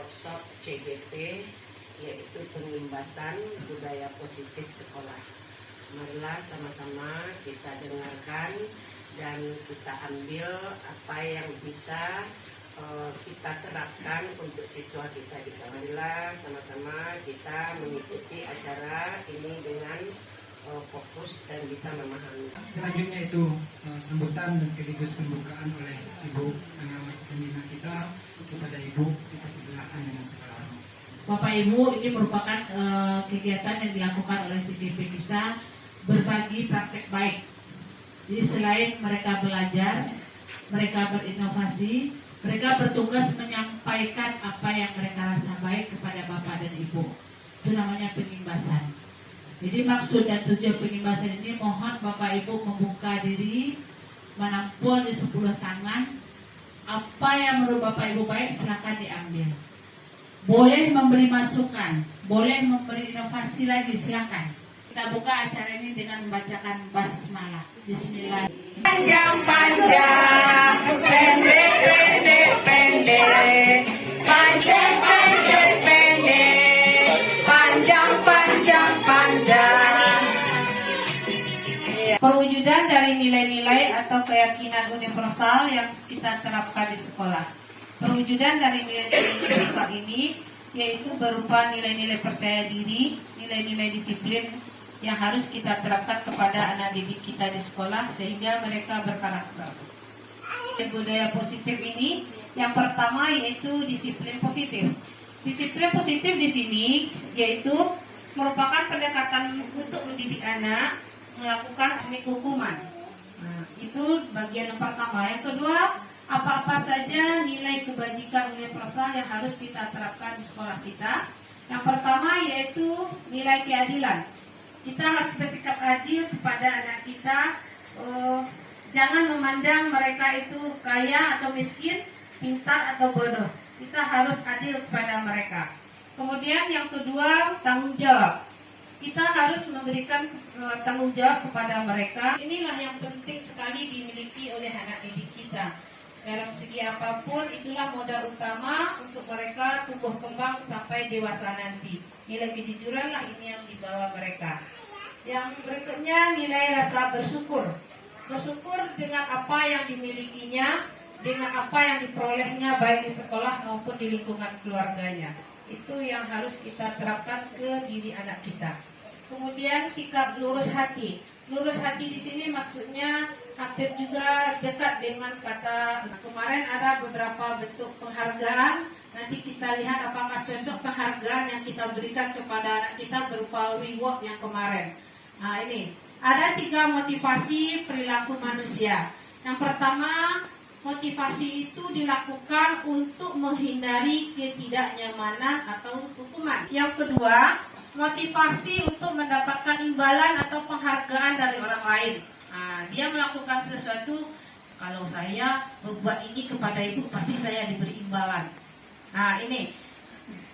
workshop CGP, yaitu pengimbasan budaya positif sekolah. Marilah sama-sama kita dengarkan dan kita ambil apa yang bisa kita terapkan untuk siswa kita. Marilah sama-sama kita mengikuti acara ini dengan fokus dan bisa memahami. Selanjutnya itu sambutan dan sekaligus pembukaan oleh Ibu Pengawas Pembina kita kepada Ibu di persebelahan dengan sekarang. Bapak Ibu, ini merupakan kegiatan yang dilakukan oleh CGP kita, berbagi praktek baik. Jadi selain mereka belajar, mereka berinovasi, mereka bertugas menyampaikan apa yang mereka rasa baik kepada Bapak dan Ibu. Itu namanya pengimbasan. Jadi maksud dan tujuan pengimbasan ini, mohon Bapak Ibu membuka diri, menampung di 10 tangan. Apa yang menurut Bapak Ibu baik, silakan diambil. Boleh memberi masukan, boleh memberi inovasi lagi, silakan. Kita buka acara ini dengan membacakan basmalah. Bismillah. Panjang-panjang, pendek-pendek, panjang-panjang, pendek, panjang-panjang, panjang. Perwujudan dari nilai-nilai atau keyakinan universal yang kita terapkan di sekolah. Perwujudan dari nilai-nilai universal ini yaitu berupa nilai-nilai percaya diri, nilai-nilai disiplin yang harus kita terapkan kepada anak didik kita di sekolah sehingga mereka berkarakter. Budaya positif ini yang pertama yaitu disiplin positif. Disiplin positif di sini yaitu merupakan pendekatan untuk mendidik anak melakukan teknik hukuman. Nah, itu bagian yang pertama. Yang kedua, apa-apa saja nilai kebajikan universal yang harus kita terapkan di sekolah kita. Yang pertama yaitu nilai keadilan. Kita harus bersikap adil kepada anak kita. Jangan memandang mereka itu kaya atau miskin, pintar atau bodoh. Kita harus adil kepada mereka. Kemudian yang kedua, tanggung jawab. Kita harus memberikan tanggung jawab kepada mereka. Inilah yang penting sekali dimiliki oleh anak didik kita. Dalam segi apapun, itulah modal utama untuk mereka tumbuh kembang sampai dewasa nanti. Nilai kejujuranlah ini yang dibawa mereka. Yang berikutnya, nilai rasa bersyukur. Bersyukur dengan apa yang dimilikinya, dengan apa yang diperolehnya baik di sekolah maupun di lingkungan keluarganya. Itu yang harus kita terapkan ke diri anak kita. Kemudian sikap lurus hati. Lurus hati di sini maksudnya hampir juga dekat dengan kata kemarin ada beberapa bentuk penghargaan. Nanti kita lihat apakah cocok penghargaan yang kita berikan kepada anak kita berupa reward yang kemarin. Nah ini ada 3 motivasi perilaku manusia. Yang pertama, motivasi itu dilakukan untuk menghindari ketidaknyamanan atau hukuman. Yang kedua, motivasi untuk mendapatkan imbalan atau penghargaan dari orang lain. Nah, dia melakukan sesuatu, kalau saya berbuat ini kepada ibu, pasti saya diberi imbalan. Nah, ini.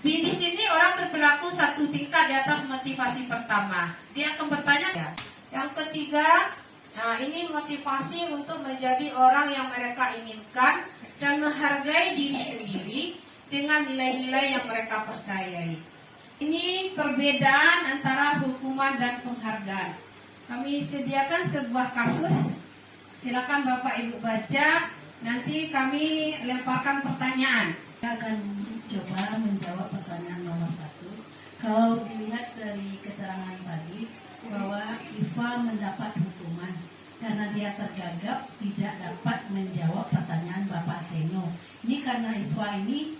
Di sini orang berperilaku satu tingkat di atas motivasi pertama. Dia akan bertanya. Yang ketiga, nah ini motivasi untuk menjadi orang yang mereka inginkan dan menghargai diri sendiri dengan nilai-nilai yang mereka percayai. Ini perbedaan antara hukuman dan penghargaan. Kami sediakan sebuah kasus. Silakan Bapak Ibu baca. Nanti kami lemparkan pertanyaan. Saya akan coba menjawab pertanyaan nomor 1. Kalau dilihat dari keterangan tadi bahwa Iva mendapat hukuman karena dia tergagap tidak dapat menjawab pertanyaan Bapak Seno. Ini karena Iva ini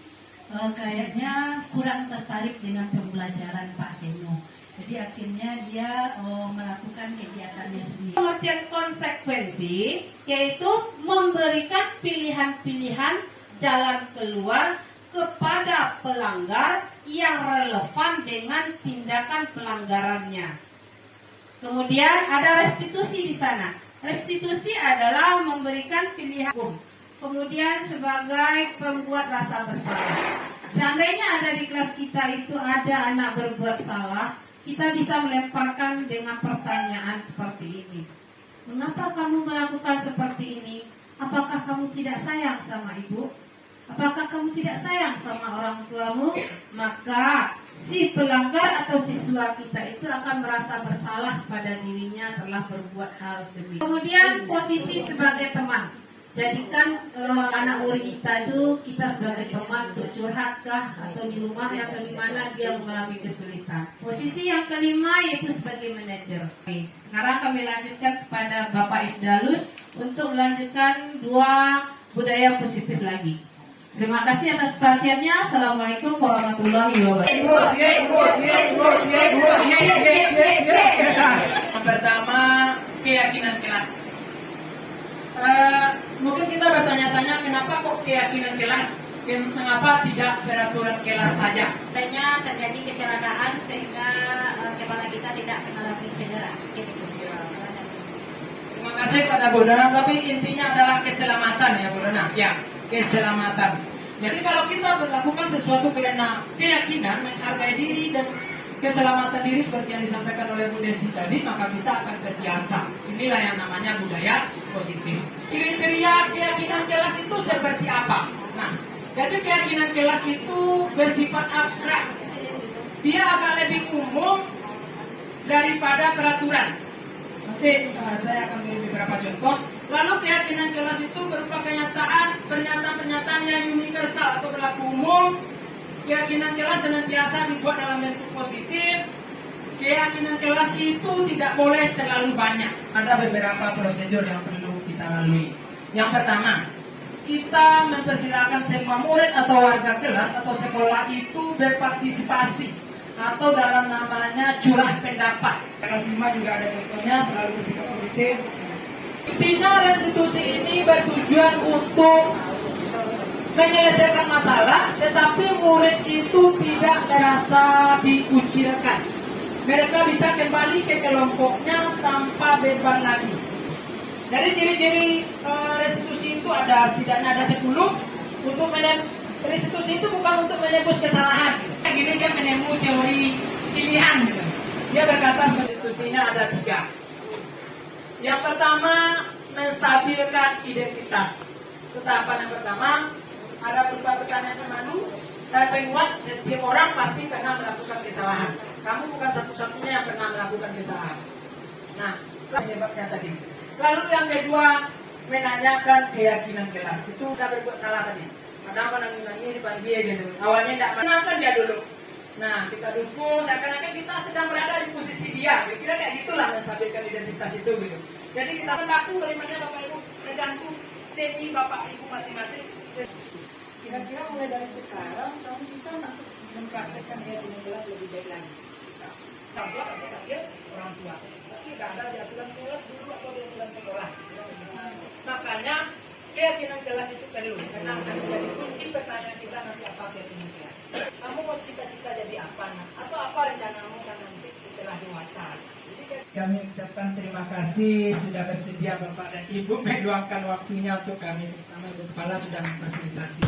kayaknya kurang tertarik dengan pembelajaran Pak Seno. Jadi akhirnya dia melakukan kegiatannya sendiri. Pengertian konsekuensi yaitu memberikan pilihan-pilihan jalan keluar kepada pelanggar yang relevan dengan tindakan pelanggarannya. Kemudian ada restitusi di sana. Restitusi adalah memberikan pilihan hukum. Kemudian sebagai pembuat rasa bersalah. Seandainya ada di kelas kita itu ada anak berbuat salah, kita bisa melemparkan dengan pertanyaan seperti ini. Mengapa kamu melakukan seperti ini? Apakah kamu tidak sayang sama ibu? Apakah kamu tidak sayang sama orang tuamu? Maka si pelanggar atau siswa kita itu akan merasa bersalah pada dirinya telah berbuat hal demikian. Kemudian posisi sebagai teman. Jadikan anak murid kita itu kita sebagai teman untuk curhatkah atau di rumah atau di mana dia mengalami kesulitan. Posisi yang kelima yaitu sebagai manajer. Oke, sekarang kami lanjutkan kepada Bapak Ifdalus untuk melanjutkan 2 budaya positif lagi. Terima kasih atas perhatiannya. Assalamualaikum warahmatullahi wabarakatuh. Yang pertama, keyakinan kelas. Mungkin kita bertanya-tanya kenapa kok keyakinan kelas, mengapa tidak peraturan kelas saja? Adanya terjadi kecelakaan sehingga kepala kita tidak mengalami cedera. Terima kasih pada Bu Dona, tapi intinya adalah keselamatan ya Bu Dona. Ya, keselamatan. Jadi kalau kita melakukan sesuatu karena keyakinan, menghargai diri dan keselamatan diri seperti yang disampaikan oleh Bu Desi tadi, maka kita akan terbiasa. Inilah yang namanya budaya positif. Kriteria keyakinan kelas itu seperti apa? Nah, jadi keyakinan kelas itu bersifat abstrak. Dia akan lebih umum daripada peraturan. Nanti saya akan beri beberapa contoh. Lalu keyakinan kelas itu berupa pernyataan-pernyataan yang universal atau berlaku umum. Keyakinan kelas senantiasa dibuat dalam bentuk positif. Keyakinan kelas itu tidak boleh terlalu banyak. Ada beberapa prosedur yang perlu kita lalui. Yang pertama, kita mempersilakan semua murid atau warga kelas atau sekolah itu berpartisipasi atau dalam namanya curah pendapat. Kelas 5 juga ada contohnya, selalu bersikap positif. Intinya restitusi ini bertujuan untuk menyelesaikan masalah, tetapi murid itu tidak merasa dikucilkan. Mereka bisa kembali ke kelompoknya tanpa beban lagi. Jadi ciri-ciri restitusi itu ada setidaknya ada 10. Untuk restitusi itu bukan untuk menebus kesalahan. Gini dia menemui teori pilihan. Gitu. Dia berkata restitusinya ada 3. Yang pertama, menstabilkan identitas. Itu tahapan yang pertama. Ada berupa pertanyaan yang malu. Dan penguat, setiap orang pasti pernah melakukan kesalahan. Kamu bukan satu-satunya yang pernah melakukan kesalahan. Nah, penyebabnya tadi. Lalu yang kedua, menanyakan keyakinan kelas. Itu udah berbuat salah tadi. Kadang menangis dipanggil gitu. Awalnya tidak menangkan dia dulu. Nah, kita dukung, seakan-akan kita sedang berada di posisi dia. Kira-kira kayak gitulah menstabilkan identitas itu gitu. Jadi kita mengaku bagaimana Bapak Ibu tergantung seni Bapak Ibu masing-masing. Kira-kira mulai dari sekarang kamu bisa mempraktekkan keyakinan kelas lebih baik lagi. Bisa. Orang tua pasti kasih orang tua. Tapi tidak ada di aturan kelas dulu atau di aturan sekolah. Makanya keyakinan kelas itu perlu karena akan menjadi kunci pertanyaan kita nanti apa keyakinan kelas. Kamu mau cita-cita jadi apa? Atau apa rencanamu nanti setelah dewasa? Kami ucapkan terima kasih sudah bersedia Bapak dan Ibu meluangkan waktunya untuk kami. Pertama Ibu Kepala sudah memfasilitasi.